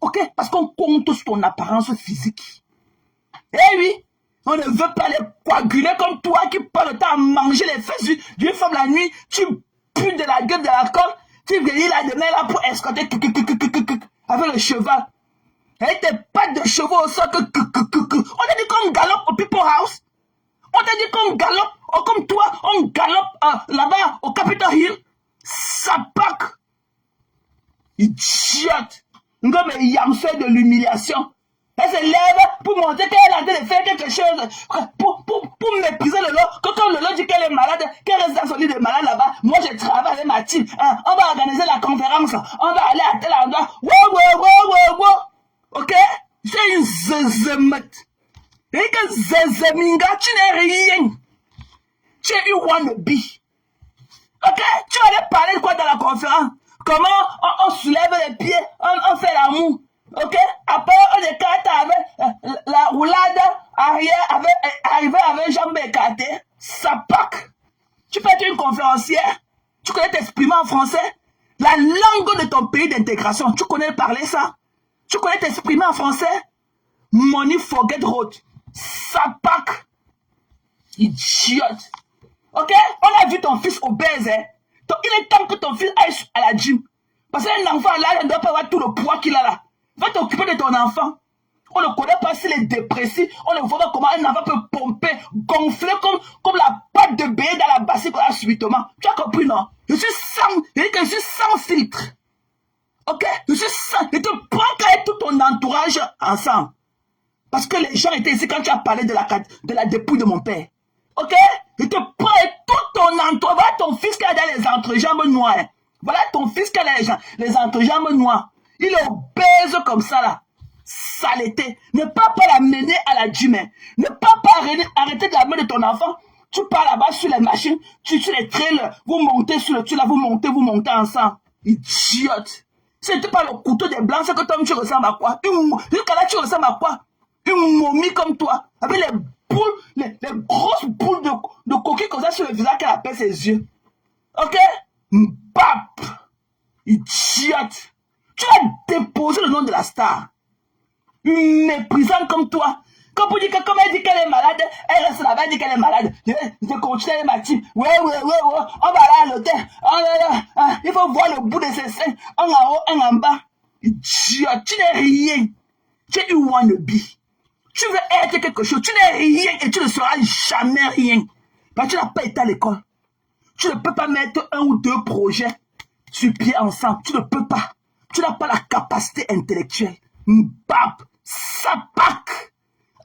Ok? Parce qu'on compte sur ton apparence physique. Eh oui, on ne veut pas les coaguler comme toi qui passe le temps à manger les fesses d'une femme la nuit. Tu pues de la gueule de l'alcool. Tu viens là demain là pour escorter avec le cheval. Et tes pattes de chevaux au sol. On t'a dit qu'on galope au People House. On t'a dit qu'on galope, comme toi, on galope là-bas au Capitol Hill. Sapac. Idiote. Comme un yamseur de l'humiliation. Elle se lève pour montrer qu'elle est en train de faire quelque chose. Pour mépriser le lot. Quand le lot dit qu'elle est malade, qu'elle reste dans son lit de malade là-bas. Moi, je travaille avec ma team. Hein, on va organiser la conférence. On va aller à tel endroit. Wow. Ok? C'est une zézémette. Et que Zézéminga, tu n'es rien. Tu es une wannabe. Ok? Tu allais parler de quoi dans la conférence? Comment on soulève les pieds, on fait l'amour. Ok? Après, on écarte avec la roulade arrière, arriver avec jambes écartées. Ça pack. Tu peux être une conférencière. Tu connais t'exprimer en français. La langue de ton pays d'intégration. Tu connais parler ça. Tu connais t'exprimer en français. Money forget road. Ça pack. Idiote. Ok? On a vu ton fils obèse. Hein? Donc, il est temps que ton fils aille à la gym. Parce qu'un enfant là, il ne doit pas avoir tout le poids qu'il a là. Va t'occuper de ton enfant. On ne connaît pas s'il est dépressif. On ne voit pas comment un enfant peut pomper, gonfler comme la pâte de bélier dans la bassine qu'on a subitement. Tu as compris, non? Je suis sans filtre. Ok? Je suis sans. Je te prends avec tout ton entourage ensemble. Parce que les gens étaient ici quand tu as parlé de la dépouille de mon père. Ok? Je te prends avec tout ton entourage. Voilà ton fils qui a dans les entrejambes noires. Voilà ton fils qui a les entrejambes noires. Il est obèse comme ça là. Saleté. Ne pas l'amener à la gym. Ne pas arrêter de la main de ton enfant. Tu pars là-bas sur les machines, sur les trails, vous montez sur le tuyau là, vous montez ensemble. Idiote. C'était pas le couteau des blancs, c'est que toi tu ressembles à quoi? Là, tu ressembles à quoi? Une momie comme toi, avec les boules, les grosses boules de coquille comme ça sur le visage qu'elle appelle ses yeux. Ok? Bap! Idiote! Tu as déposé le nom de la star. Une méprisante comme toi. Comme elle dit qu'elle est malade, elle reste là-bas, elle dit qu'elle est malade. Je continue ma team. Ouais, on va aller à l'hôtel. Il faut voir le bout de ses seins. Un en haut, un en bas. Idiote, tu n'es rien. Tu es une wannabe. Tu veux être quelque chose, tu n'es rien et tu ne seras jamais rien. Parce que tu n'as pas été à l'école. Tu ne peux pas mettre un ou deux projets sur pied ensemble. Tu ne peux pas. Tu n'as pas la capacité intellectuelle. Mbap, sapak.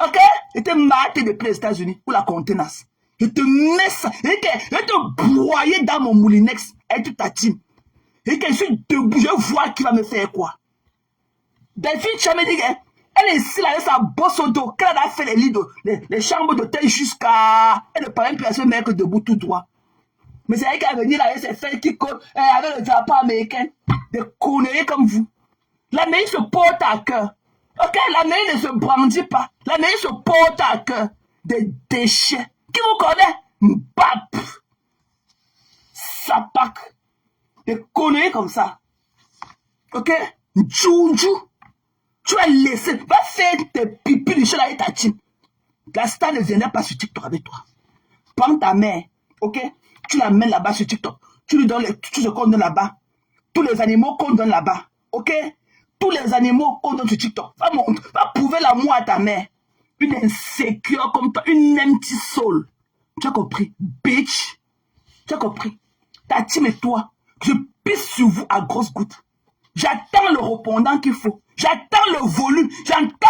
Ok? Je te mate depuis les États-Unis pour la contenance. Je te mets ça. Je vais te broyer dans mon moulinex avec toute ta team. Et que je suis debout, je vois qui va me faire quoi. Delphine Chamedi, elle est ici là avec sa bosse au dos. Quand elle a fait les chambres d'hôtel jusqu'à. Elle ne parlait plus à ce mec debout tout droit. Mais c'est elle qui a venu là avec ses fesses qui collent avec le drapeau américain. Des conneries comme vous. L'Amérique se porte à cœur. Ok, l'Amérique ne se brandit pas. L'Amérique se porte à cœur. Des déchets. Qui vous connaît? Mbap. Sapak. Des conneries comme ça. Ok? Djoudjou. Tu vas laisser. Va faire tes pipis du chat avec ta team. La star ne viendra pas sur TikTok avec toi. Prends ta mère. Ok? Tu la mets là-bas sur TikTok. Tu lui donnes tout ce qu'on donne là-bas. Tous les animaux qu'on donne là-bas. Ok? Tous les animaux qu'on donne sur TikTok. Va prouver l'amour à ta mère. Une insécure comme toi. Une empty soul. Tu as compris? Bitch. Tu as compris? Ta team et toi. Je pisse sur vous à grosses gouttes. J'attends le répondant qu'il faut. J'attends le volume. J'attends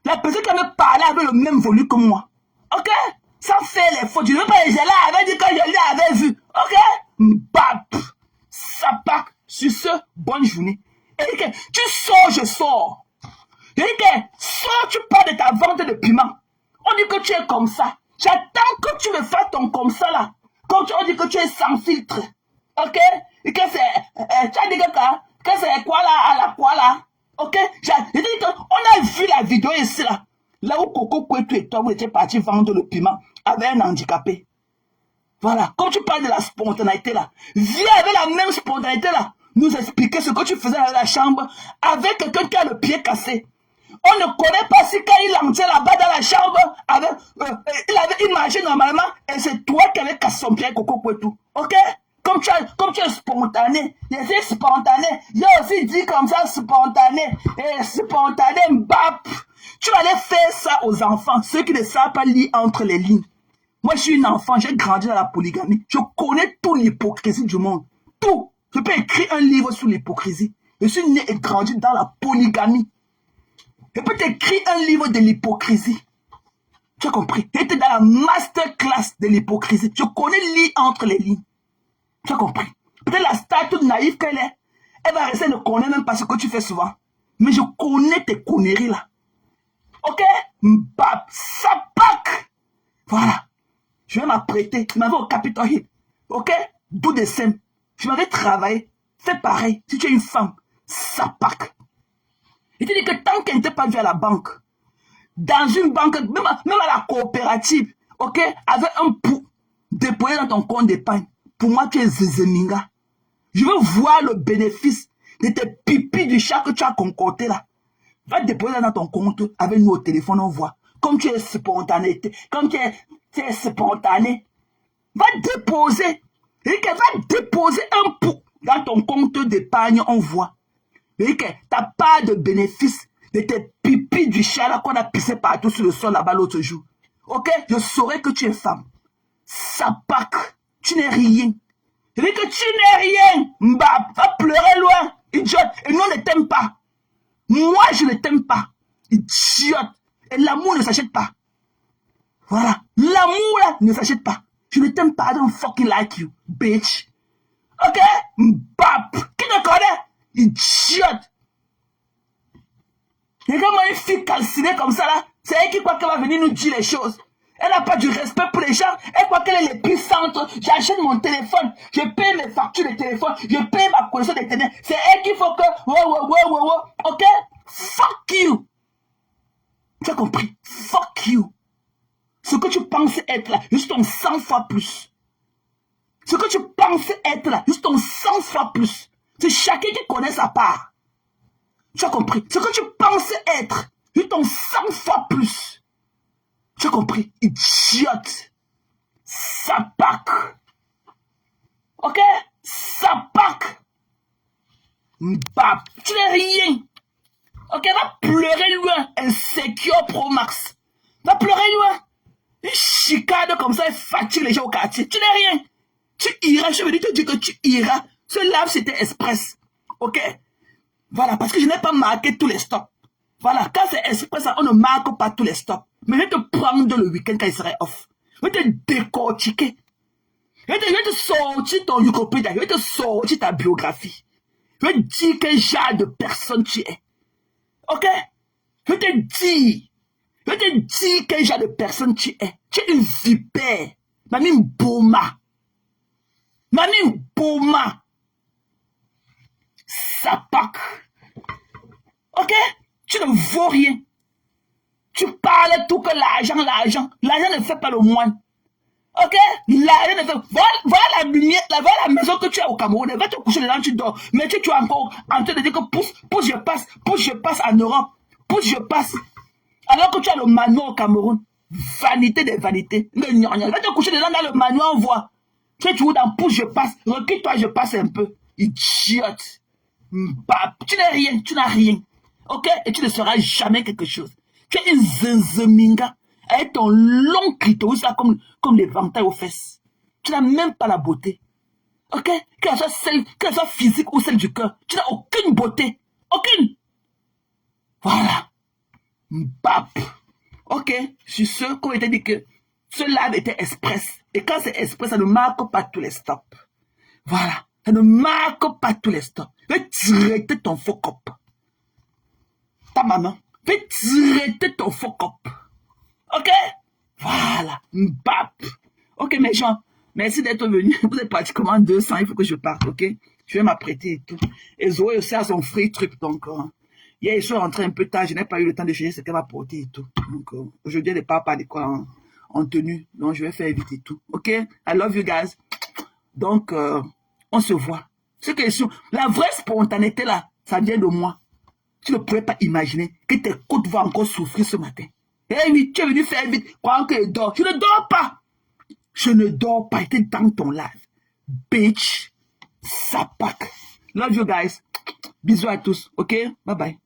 la personne qui va me parler avec le même volume que moi. Ok? Sans faire les fautes. Je ne veux pas les là avec dit que je l'avais vu. Ok? Mbap. Ça part. Sur ce, bonne journée. Et que tu sors, je sors. Et que sors, tu parles de ta vente de piment. On dit que tu es comme ça. J'attends que tu me fasses ton comme ça là. Quand on dit que tu es sans filtre. Ok? Et que c'est. Tu as dit que c'est quoi là? À la quoi là? Ok? J'ai dit qu'on a vu la vidéo ici là. Là où Coco Kwetu et toi, vous étiez partis vendre le piment avec un handicapé. Voilà. Comme tu parles de la spontanéité là. Viens avec la même spontanéité là. Nous expliquer ce que tu faisais dans la chambre avec quelqu'un qui a le pied cassé. On ne connaît pas si quand il entrait là-bas dans la chambre, il mangeait normalement et c'est toi qui avais cassé son pied, Coco Kwetu. Ok? Comme tu es spontané, je suis spontané. J'ai aussi dit comme ça, spontané. Et spontané, mbap. Tu allais faire ça aux enfants, ceux qui ne savent pas lire entre les lignes. Moi, je suis une enfant, j'ai grandi dans la polygamie. Je connais toute l'hypocrisie du monde. Tout. Je peux écrire un livre sur l'hypocrisie. Je suis né et grandi dans la polygamie. Je peux t'écrire un livre de l'hypocrisie. Tu as compris? J'étais dans la masterclass de l'hypocrisie. Je connais lire entre les lignes. Tu as compris? Peut-être la star toute naïve qu'elle est, elle va rester, ne connaît même pas ce que tu fais souvent. Mais je connais tes conneries là. Ok? Mbap, sapak. Voilà. Je vais m'apprêter. Je m'avais au Capitol Hill. Ok? D'où des scènes. Je m'avais travaillé. Fais pareil. Si tu es une femme, sapak. Il te dit que tant qu'elle n'était pas vue à la banque, dans une banque, même à la coopérative, ok, avec un pouls déposé dans ton compte d'épargne, pour moi, tu es zézéminga. Je veux voir le bénéfice de tes pipis du chat que tu as concocté là. Va déposer dans ton compte avec nous au téléphone, on voit. Comme tu es spontané, comme tu es spontané, va déposer. Et que va déposer un pouls dans ton compte d'épargne, on voit. Et que tu n'as pas de bénéfice de tes pipis du chat là qu'on a pissé partout sur le sol là-bas l'autre jour. Ok? Je saurais que tu es femme. Sapak, tu n'es rien. Je dis que tu n'es rien. Mba, va pleurer loin, idiote. Et nous, on ne t'aime pas. Moi, je ne t'aime pas. Idiote. Et l'amour ne s'achète pas. Voilà. L'amour, là, ne s'achète pas. Je ne t'aime pas. I don't fucking like you, bitch. Ok? Mbap. Qui te connaît? Idiote. Regarde moi une fille calcinée comme ça, là. C'est elle qui croit qu'elle va venir nous dire les choses. Elle n'a pas du respect pour les gens. Elle croit qu'elle est l'épicentre. J'achète mon téléphone. Je paye mes factures de téléphone. Je paye ma connexion d'internet. C'est elle qu'il faut que... Ok? Fuck you. Tu as compris? Fuck you. Ce que tu penses être là, juste ton 100 fois plus. Ce que tu penses être là, juste ton 100 fois plus. C'est chacun qui connaît sa part. Tu as compris? Ce que tu penses être, juste ton 100 fois plus. Tu as compris? Idiote. Sapak. Ok? Sapak. Mbap. Tu n'es rien. Ok? Va pleurer loin. Insecure Pro Max. Va pleurer loin. Une chicane comme ça, elle fatigue les gens au quartier. Tu n'es rien. Tu iras, je veux te dire que tu iras. Ce lave, c'était express. Ok? Voilà, parce que je n'ai pas marqué tous les stops. Voilà, quand c'est express, on ne marque pas tous les stops. Mais je vais te prendre le week-end quand il serait off. Je vais te décortiquer. Je vais te sortir ton Wikipédia. Je vais te sortir ta biographie. Je vais te dire quel genre de personne tu es. Ok? Je vais te dire. Je vais te dire quel genre de personne tu es. Tu es une vipère. Mamie Bouma. Mamie Bouma. Sapak. Ok? Tu ne vaux rien. Tu parles tout que l'argent. L'argent ne fait pas le moine. Ok? L'argent ne fait... Voilà la lumière, voilà la maison que tu as au Cameroun. Va te coucher dedans, tu dors. Mais tu es encore en train de dire que pousse, je passe en Europe. Pousse, je passe. Alors que tu as le manoir au Cameroun. Vanité des vanités. Va te coucher dedans dans le manoir, on voit. Tu es toujours dans pousse, je passe. Recule-toi, je passe un peu. Idiote. Tu n'es rien, tu n'as rien. Ok? Et tu ne seras jamais quelque chose. Tu es une zinzeminga avec ton long clitoris là comme les ventailles aux fesses. Tu n'as même pas la beauté. Ok? Qu'elle soit physique ou celle du cœur. Tu n'as aucune beauté. Aucune. Voilà. Mbap. Ok? Sur ce, qu'on était dit que ce live était express. Et quand c'est express, ça ne marque pas tous les stops. Voilà. Ça ne marque pas tous les stops. Va traiter ton faux cop. Ta maman. Va traiter ton faux cop. Ok? Voilà. Mbap. Ok, mes gens. Merci d'être venus. Vous êtes pratiquement 200. Il faut que je parte, ok? Je vais m'apprêter et tout. Et Zoé aussi a son free trip. Donc, hier, je suis rentré un peu tard. Je n'ai pas eu le temps de changer ce qu'elle va porter et tout. Donc, aujourd'hui, elle n'est pas à l'école en tenue. Donc, je vais faire vite et tout. Ok? I love you guys. Donc, on se voit. Ce que la vraie spontanéité là, ça vient de moi. Tu ne pourrais pas imaginer que tes côtes vont encore souffrir ce matin. Eh oui, tu es venu faire vite, croyant que je dors. Je ne dors pas. Je ne dors pas. J'étais dans ton live. Bitch. Sapak. Love you guys. Bisous à tous. Ok? Bye bye.